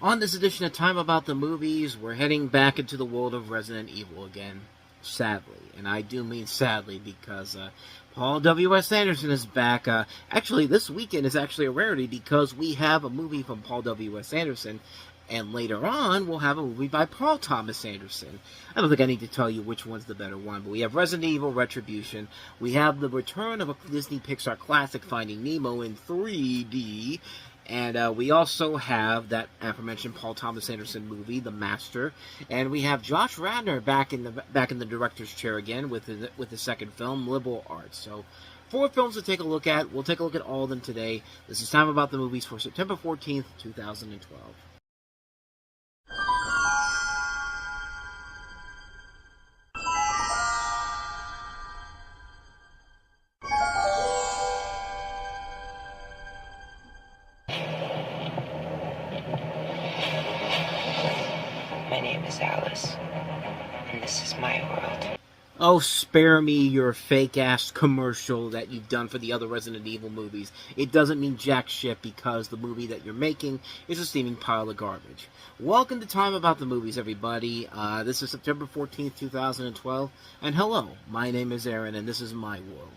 On this edition of Time About the Movies, we're heading back into the world of Resident Evil again, sadly. And I do mean sadly because Paul W.S. Anderson is back. Actually, this weekend is actually a rarity because we have a movie from Paul W.S. Anderson, and later on, we'll have a movie by Paul Thomas Anderson. I don't think I need to tell you which one's the better one, but we have Resident Evil Retribution. We have the return of a Disney Pixar classic, Finding Nemo, in 3D. And we also have that aforementioned Paul Thomas Anderson movie, The Master, and we have Josh Radnor back in the director's chair again with the second film, Liberal Arts. So, 4 films to take a look at. We'll take a look at all of them today. This is Time About the Movies for September 14th, 2012. My name is Alice, and this is my world. Oh, spare me your fake-ass commercial that you've done for the other Resident Evil movies. It doesn't mean jack shit because the movie that you're making is a steaming pile of garbage. Welcome to Time About the Movies, everybody. This is September 14th, 2012, and hello, my name is Aaron, and this is my world.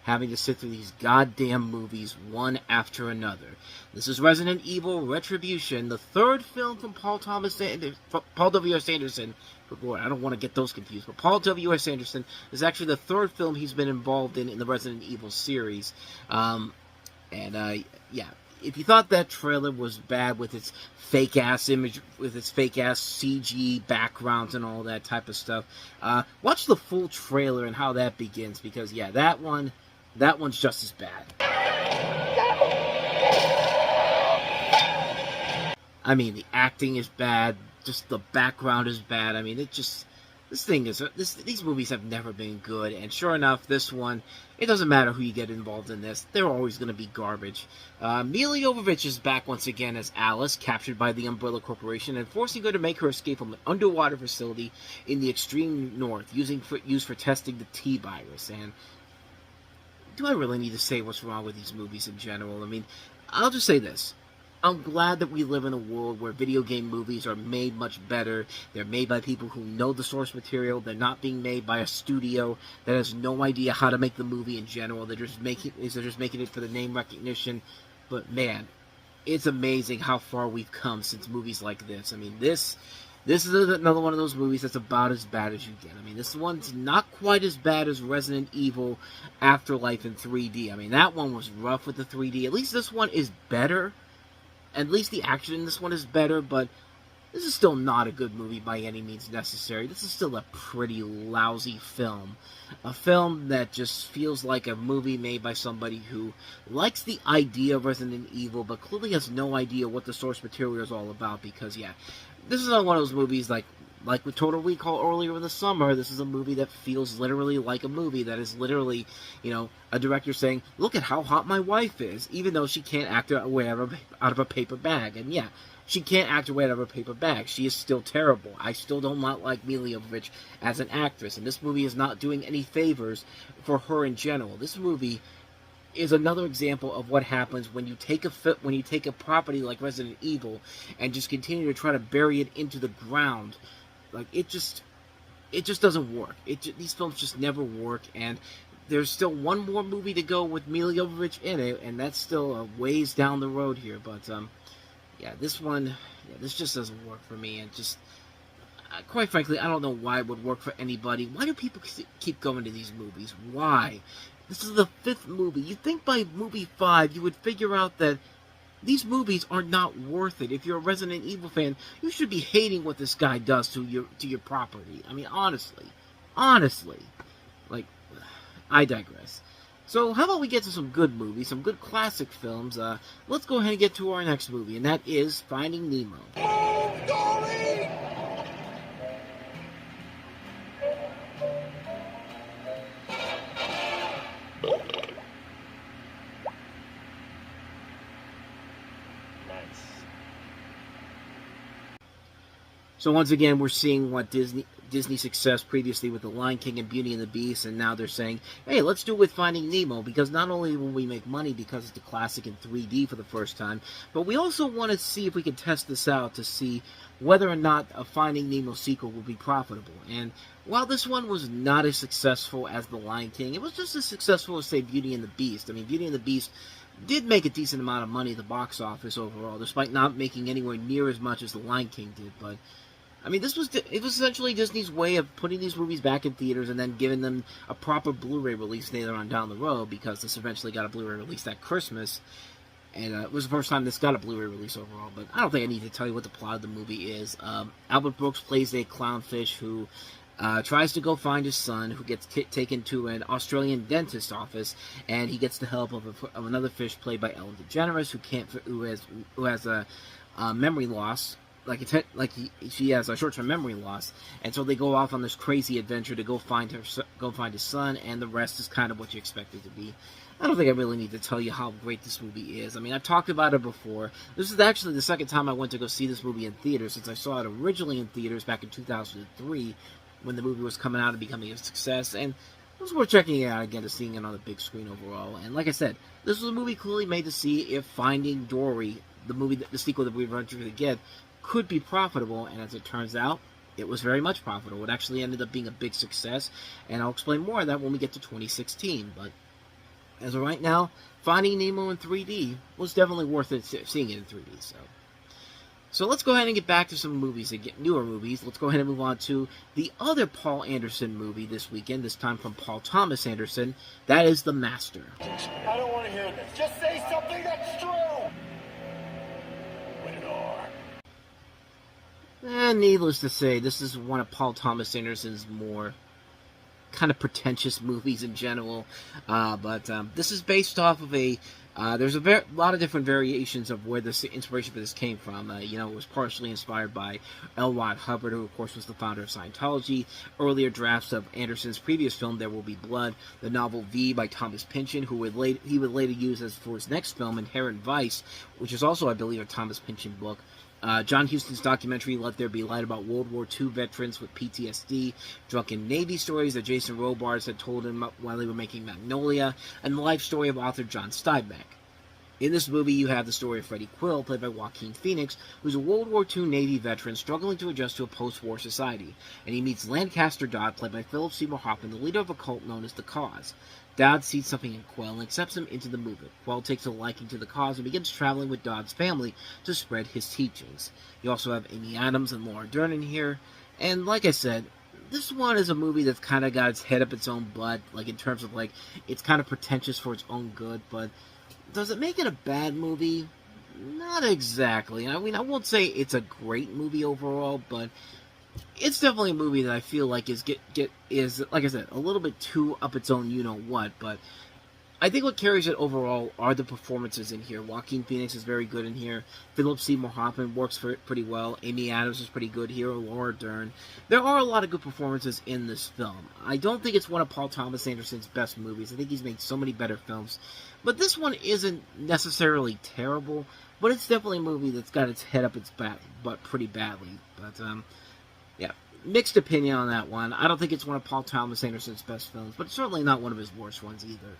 Having to sit through these goddamn movies one after another. This is Resident Evil Retribution, the third film from Paul W.S. Anderson. But boy, I don't want to get those confused. But Paul W.S. Anderson is actually the third film he's been involved in the Resident Evil series. Yeah, if you thought that trailer was bad with its fake-ass image, with its fake-ass CG backgrounds and all that type of stuff, watch the full trailer and how that begins. Because, yeah, that one's just as bad. I mean, the acting is bad, just the background is bad. I mean, these movies have never been good, and sure enough, this one, it doesn't matter who you get involved in this, they're always going to be garbage. Milla Jovovich is back once again as Alice, captured by the Umbrella Corporation, and forcing her to make her escape from an underwater facility in the extreme north, used for testing the T-virus. And do I really need to say what's wrong with these movies in general? I mean, I'll just say this. I'm glad that we live in a world where video game movies are made much better. They're made by people who know the source material. They're not being made by a studio that has no idea how to make the movie in general. They're just making it for the name recognition. But man, it's amazing how far we've come since movies like this. I mean, this is another one of those movies that's about as bad as you get. I mean, this one's not quite as bad as Resident Evil Afterlife in 3D. I mean, that one was rough with the 3D. At least this one is better. At least the action in this one is better, but this is still not a good movie by any means necessary. This is still a pretty lousy film. A film that just feels like a movie made by somebody who likes the idea of Resident Evil, but clearly has no idea what the source material is all about, because, yeah, this is not one of those movies like with Total Recall earlier in the summer. This is a movie that feels literally like a movie that is literally, a director saying, look at how hot my wife is, even though she can't act her way out of a paper bag. And yeah, she can't act her way out of a paper bag. She is still terrible. I still don't like Milla Jovovich as an actress, and this movie is not doing any favors for her in general. This movie is another example of what happens when you take a property like Resident Evil and just continue to try to bury it into the ground. Like, it just doesn't work. These films just never work, and there's still one more movie to go with Milla Jovovich in it, and that's still a ways down the road here. But yeah, this just doesn't work for me, and just quite frankly, I don't know why it would work for anybody. Why do people keep going to these movies? Why? This is the 5th movie. You'd think by movie 5 you would figure out that these movies are not worth it. If you're a Resident Evil fan, you should be hating what this guy does to your property. I mean, honestly. Like, I digress. So, how about we get to some good movies, some good classic films. Let's go ahead and get to our next movie, and that is Finding Nemo. So once again, we're seeing what Disney success previously with The Lion King and Beauty and the Beast, and now they're saying, hey, let's do it with Finding Nemo, because not only will we make money because it's a classic in 3D for the first time, but we also want to see if we can test this out to see whether or not a Finding Nemo sequel will be profitable. And while this one was not as successful as The Lion King, it was just as successful as, say, Beauty and the Beast. I mean, Beauty and the Beast did make a decent amount of money at the box office overall, despite not making anywhere near as much as The Lion King did, but I mean, it was essentially Disney's way of putting these movies back in theaters and then giving them a proper Blu-ray release later on down the road, because this eventually got a Blu-ray release that Christmas, and it was the first time this got a Blu-ray release overall. But I don't think I need to tell you what the plot of the movie is. Albert Brooks plays a clownfish who tries to go find his son, who gets taken to an Australian dentist's office, and he gets the help of another fish played by Ellen DeGeneres, who has a memory loss. She has a short-term memory loss, and so they go off on this crazy adventure to go find his son, and the rest is kind of what you expect it to be. I don't think I really need to tell you how great this movie is. I mean, I've talked about it before. This is actually the second time I went to go see this movie in theaters, since I saw it originally in theaters back in 2003, when the movie was coming out and becoming a success, and it was worth checking it out again to seeing it on the big screen overall. And like I said, this was a movie clearly made to see if Finding Dory, the sequel that we eventually get, could be profitable, and as it turns out, it was very much profitable. It actually ended up being a big success, and I'll explain more of that when we get to 2016. But as of right now, Finding Nemo in 3D was definitely worth it seeing it in 3D. So let's go ahead and get back to some movies, newer movies. Let's go ahead and move on to the other Paul Anderson movie this weekend, this time from Paul Thomas Anderson. That is The Master. I don't want to hear this. Just say something that's true. Rated R. Needless to say, this is one of Paul Thomas Anderson's more kind of pretentious movies in general. But this is based off of there's a lot of different variations of where the inspiration for this came from. It was partially inspired by L. Ron Hubbard, who of course was the founder of Scientology. Earlier drafts of Anderson's previous film, There Will Be Blood, the novel V by Thomas Pynchon, he would later use as for his next film, Inherent Vice, which is also, I believe, a Thomas Pynchon book. John Huston's documentary, Let There Be Light, about World War II veterans with PTSD, drunken Navy stories that Jason Robards had told him while they were making Magnolia, and the life story of author John Steinbeck. In this movie, you have the story of Freddie Quill, played by Joaquin Phoenix, who's a World War II Navy veteran struggling to adjust to a post-war society, and he meets Lancaster Dodd, played by Philip Seymour Hoffman, the leader of a cult known as the Cause. Dodd sees something in Quill and accepts him into the movement. Quill takes a liking to the Cause and begins traveling with Dodd's family to spread his teachings. You also have Amy Adams and Laura Dern in here, and like I said, this one is a movie that's kind of got its head up its own butt, in terms of, it's kind of pretentious for its own good, but does it make it a bad movie? Not exactly. I mean, I won't say it's a great movie overall, but it's definitely a movie that I feel like is like I said, a little bit too up its own you-know-what, but I think what carries it overall are the performances in here. Joaquin Phoenix is very good in here. Philip Seymour Hoffman works for it pretty well. Amy Adams is pretty good here. Laura Dern. There are a lot of good performances in this film. I don't think it's one of Paul Thomas Anderson's best movies. I think he's made so many better films. But this one isn't necessarily terrible, but it's definitely a movie that's got its head up its butt pretty badly. But, yeah, mixed opinion on that one. I don't think it's one of Paul Thomas Anderson's best films, but it's certainly not one of his worst ones either,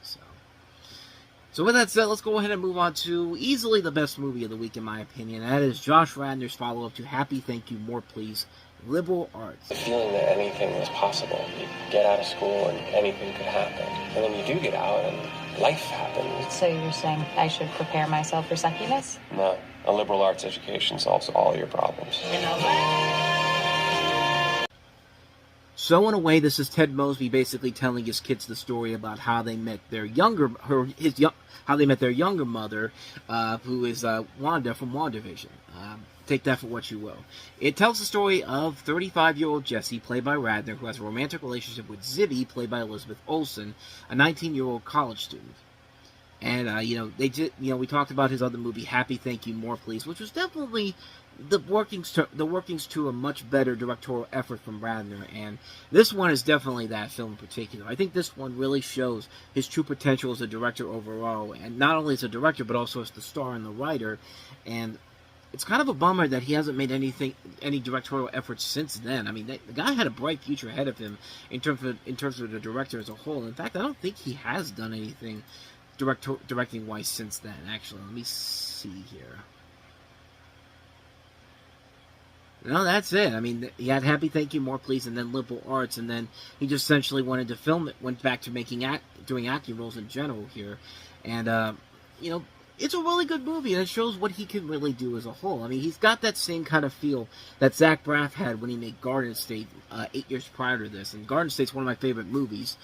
So with that said, let's go ahead and move on to easily the best movie of the week, in my opinion. That is Josh Radnor's follow-up to Happy, Thank You, More Please, Liberal Arts. The feeling that anything was possible. You get out of school and anything could happen. And then you do get out and life happens. So you're saying I should prepare myself for suckiness? No, a liberal arts education solves all your problems. So in a way, this is Ted Mosby basically telling his kids the story about how they met their younger mother, who is Wanda from WandaVision. Take that for what you will. It tells the story of 35-year-old Jessie, played by Radnor, who has a romantic relationship with Zibby, played by Elizabeth Olsen, a 19-year-old college student. And we talked about his other movie, Happy, Thank You, More Please, which was definitely the workings to a much better directorial effort from Radnor, and this one is definitely that film in particular. I think this one really shows his true potential as a director overall, and not only as a director, but also as the star and the writer. And it's kind of a bummer that he hasn't made any directorial efforts since then. I mean, the guy had a bright future ahead of him in terms of the director as a whole. In fact, I don't think he has done anything directing wise since then. Actually, let me see here. No, that's it. I mean, he had Happy Thank You, More Please, and then Liberal Arts, and then he just essentially wanted to film it, went back to doing acting roles in general here, and you know, it's a really good movie, and it shows what he can really do as a whole. I mean, he's got that same kind of feel that Zach Braff had when he made Garden State 8 years prior to this, and Garden State's one of my favorite movies.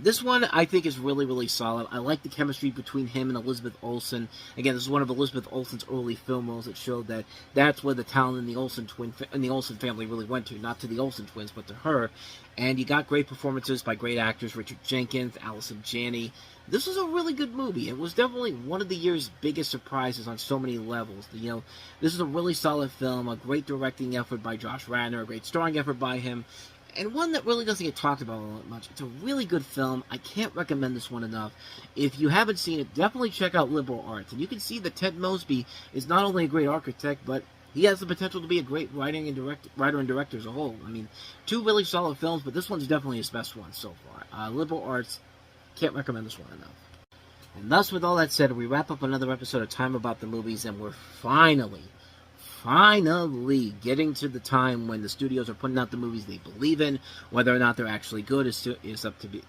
This one, I think, is really, really solid. I like the chemistry between him and Elizabeth Olsen. Again, this is one of Elizabeth Olsen's early film roles that showed that that's where the talent in the Olsen family really went to, not to the Olsen twins, but to her. And you got great performances by great actors, Richard Jenkins, Allison Janney. This was a really good movie. It was definitely one of the year's biggest surprises on so many levels. You know, this is a really solid film, a great directing effort by Josh Radnor, a great starring effort by him, and one that really doesn't get talked about all that much. It's a really good film. I can't recommend this one enough. If you haven't seen it, definitely check out Liberal Arts. And you can see that Ted Mosby is not only a great architect, but he has the potential to be a great writer and director as a whole. I mean, two really solid films, but this one's definitely his best one so far. Liberal Arts, can't recommend this one enough. And thus, with all that said, we wrap up another episode of Time About the Movies, and we're finally getting to the time when the studios are putting out the movies they believe in. Whether or not they're actually good is up to be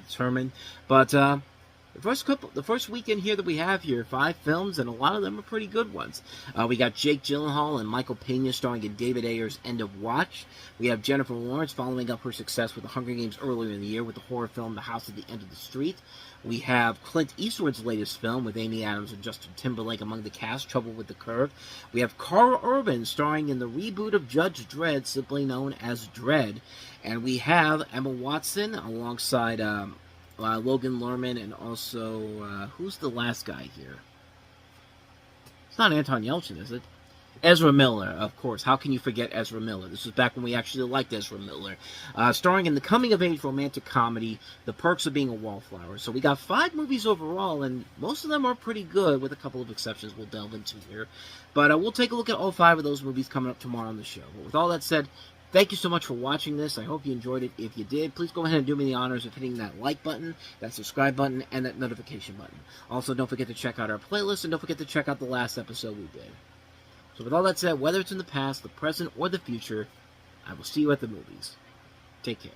determined. But the first weekend here that we have here, 5 films, and a lot of them are pretty good ones. We got Jake Gyllenhaal and Michael Pena starring in David Ayer's End of Watch. We have Jennifer Lawrence following up her success with The Hunger Games earlier in the year with the horror film The House at the End of the Street. We have Clint Eastwood's latest film with Amy Adams and Justin Timberlake among the cast, Trouble with the Curve. We have Carl Urban starring in the reboot of Judge Dredd, simply known as Dredd. And we have Emma Watson alongside Logan Lerman, and also, who's the last guy here? It's not Anton Yelchin, is it? Ezra Miller, of course. How can you forget Ezra Miller? This was back when we actually liked Ezra Miller. Starring in the coming-of-age romantic comedy, The Perks of Being a Wallflower. So we got 5 movies overall, and most of them are pretty good, with a couple of exceptions we'll delve into here. But we'll take a look at all 5 of those movies coming up tomorrow on the show. But with all that said, thank you so much for watching this. I hope you enjoyed it. If you did, please go ahead and do me the honors of hitting that like button, that subscribe button, and that notification button. Also, don't forget to check out our playlist, and don't forget to check out the last episode we did. So with all that said, whether it's in the past, the present, or the future, I will see you at the movies. Take care.